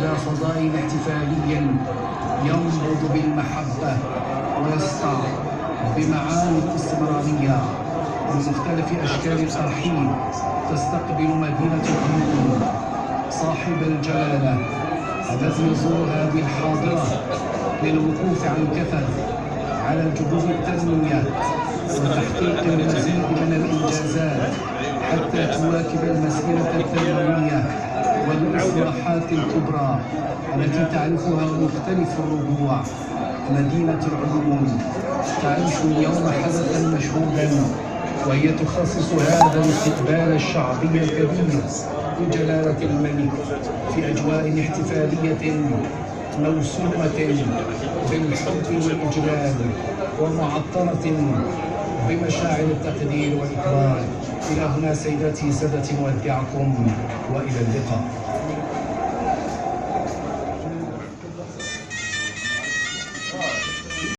إلى فضاء احتفالي ينبض بالمحبة ويسطع بمعاني الاستمرارية بمختلف أشكال الترحيب. تستقبل مدينة العيون صاحب الجلالة الذي يزور هذه الحاضرة للوقوف عن كثب على جهود التنمية وتحقيق المزيد من الإنجازات حتى تواكب المسيرة التنموية والإصلاحات الكبرى التي تعرفها مختلف الربوع. مدينة العيون تعيش اليوم حدثا مشهودا، وهي تخصص هذا الاستقبال الشعبي الكبير لجلالة الملك في أجواء احتفالية موسومة بالحب والإجلال ومعطرة بمشاعر التقدير والإكرام. إلى هنا سيداتي سادتي نودعكم وإلى اللقاء.